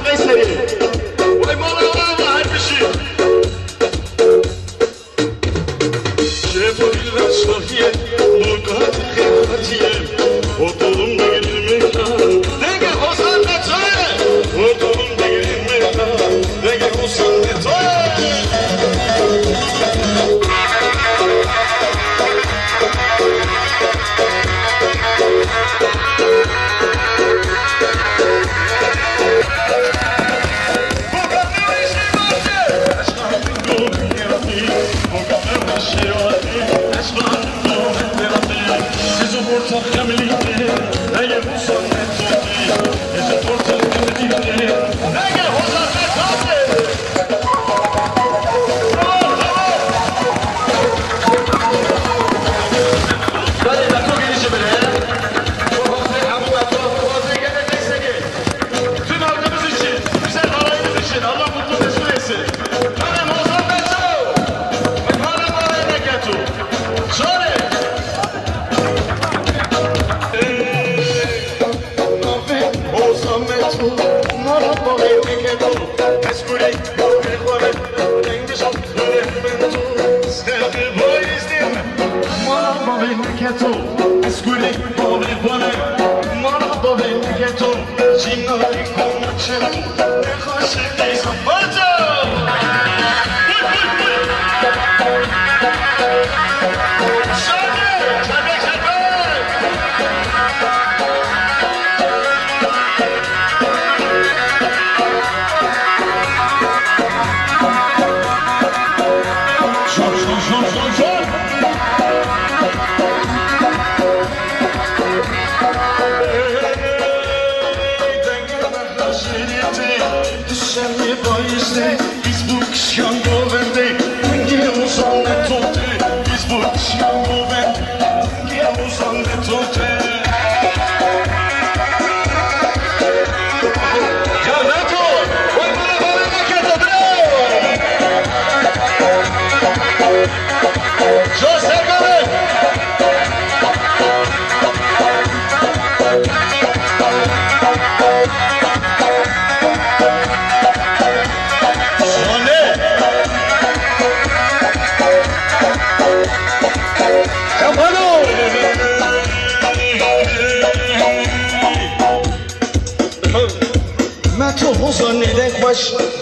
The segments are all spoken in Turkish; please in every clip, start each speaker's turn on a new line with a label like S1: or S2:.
S1: قيصري وي مولا ما هالبشي شافوا الرشاهية ملقات خيراتية وطولهم دقل المكان دقل حسن نتوية وطولهم دقل المكان دقل حسن نتوية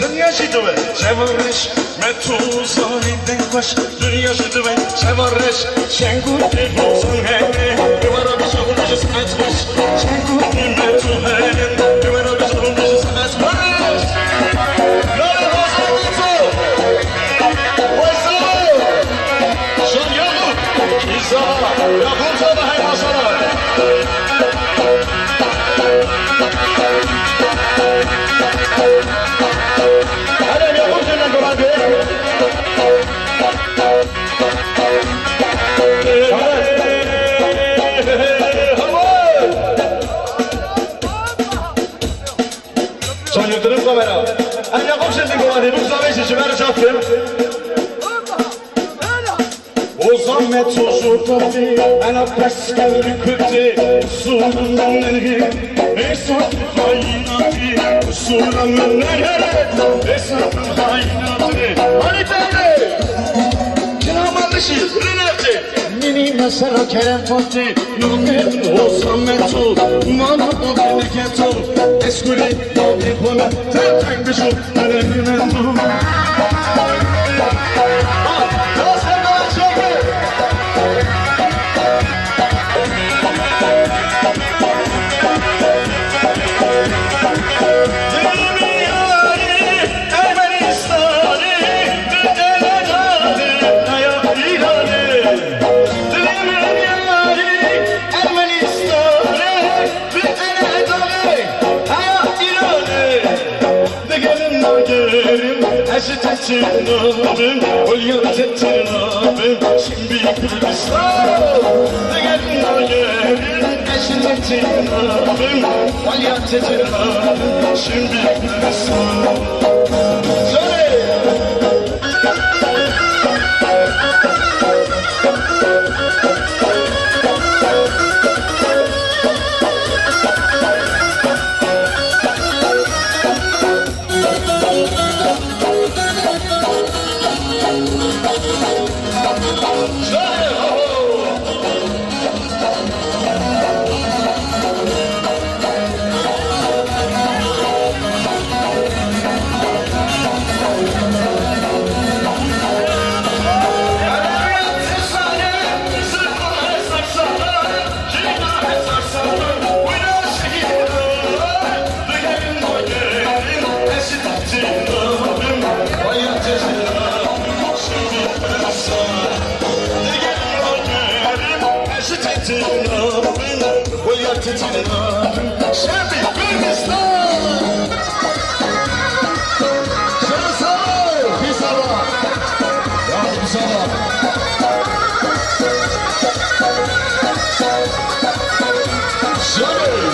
S1: Dünya şidüve çevirmiş Metuzani denkbaş Dünya şidüve çevirmiş Şengurdi bozun heyni Güvara bir şahunca sıkatmış Şengurdi metuhenin Güvara bir şahunca sıkatmış Yari hazır metu Vaysa Şan yahu Kiza Yahunca da hay masara Sono YouTube kamera. Andiamo a sentire come non sapete se vera ciaffia. Ozan metsosu tabi, ana pascal kütte, sunun nergi, esat kainati, sunun nergi, esat kainati. Hani tane, kinamallışı, nerede? Mini mesela Kerem Fatih, Numen Ozan metso, mana bu berketo, eskuri, tabi bana, terken bir şu, nereden bu? Tettirnabım, olya tettirnabım, şimdi Kürdistan. Ne gelin ayarın, eşi tettirnabım, olya tettirnabım, şimdi Kürdistan. Söyle! tanınan Şerbi Gürcistan Şerbi sabah Bir sabah Ya bir sabah Şerbi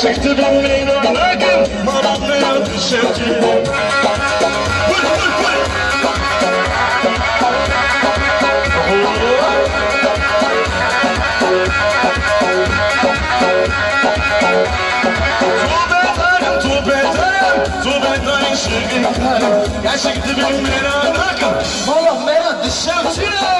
S1: Gerçekte bilmeyin anladım Maramaya düşeceğim Vur vur vur Tövbe ederim şirin karım Gerçekte bilmeyin anladım Maramaya düşeceğim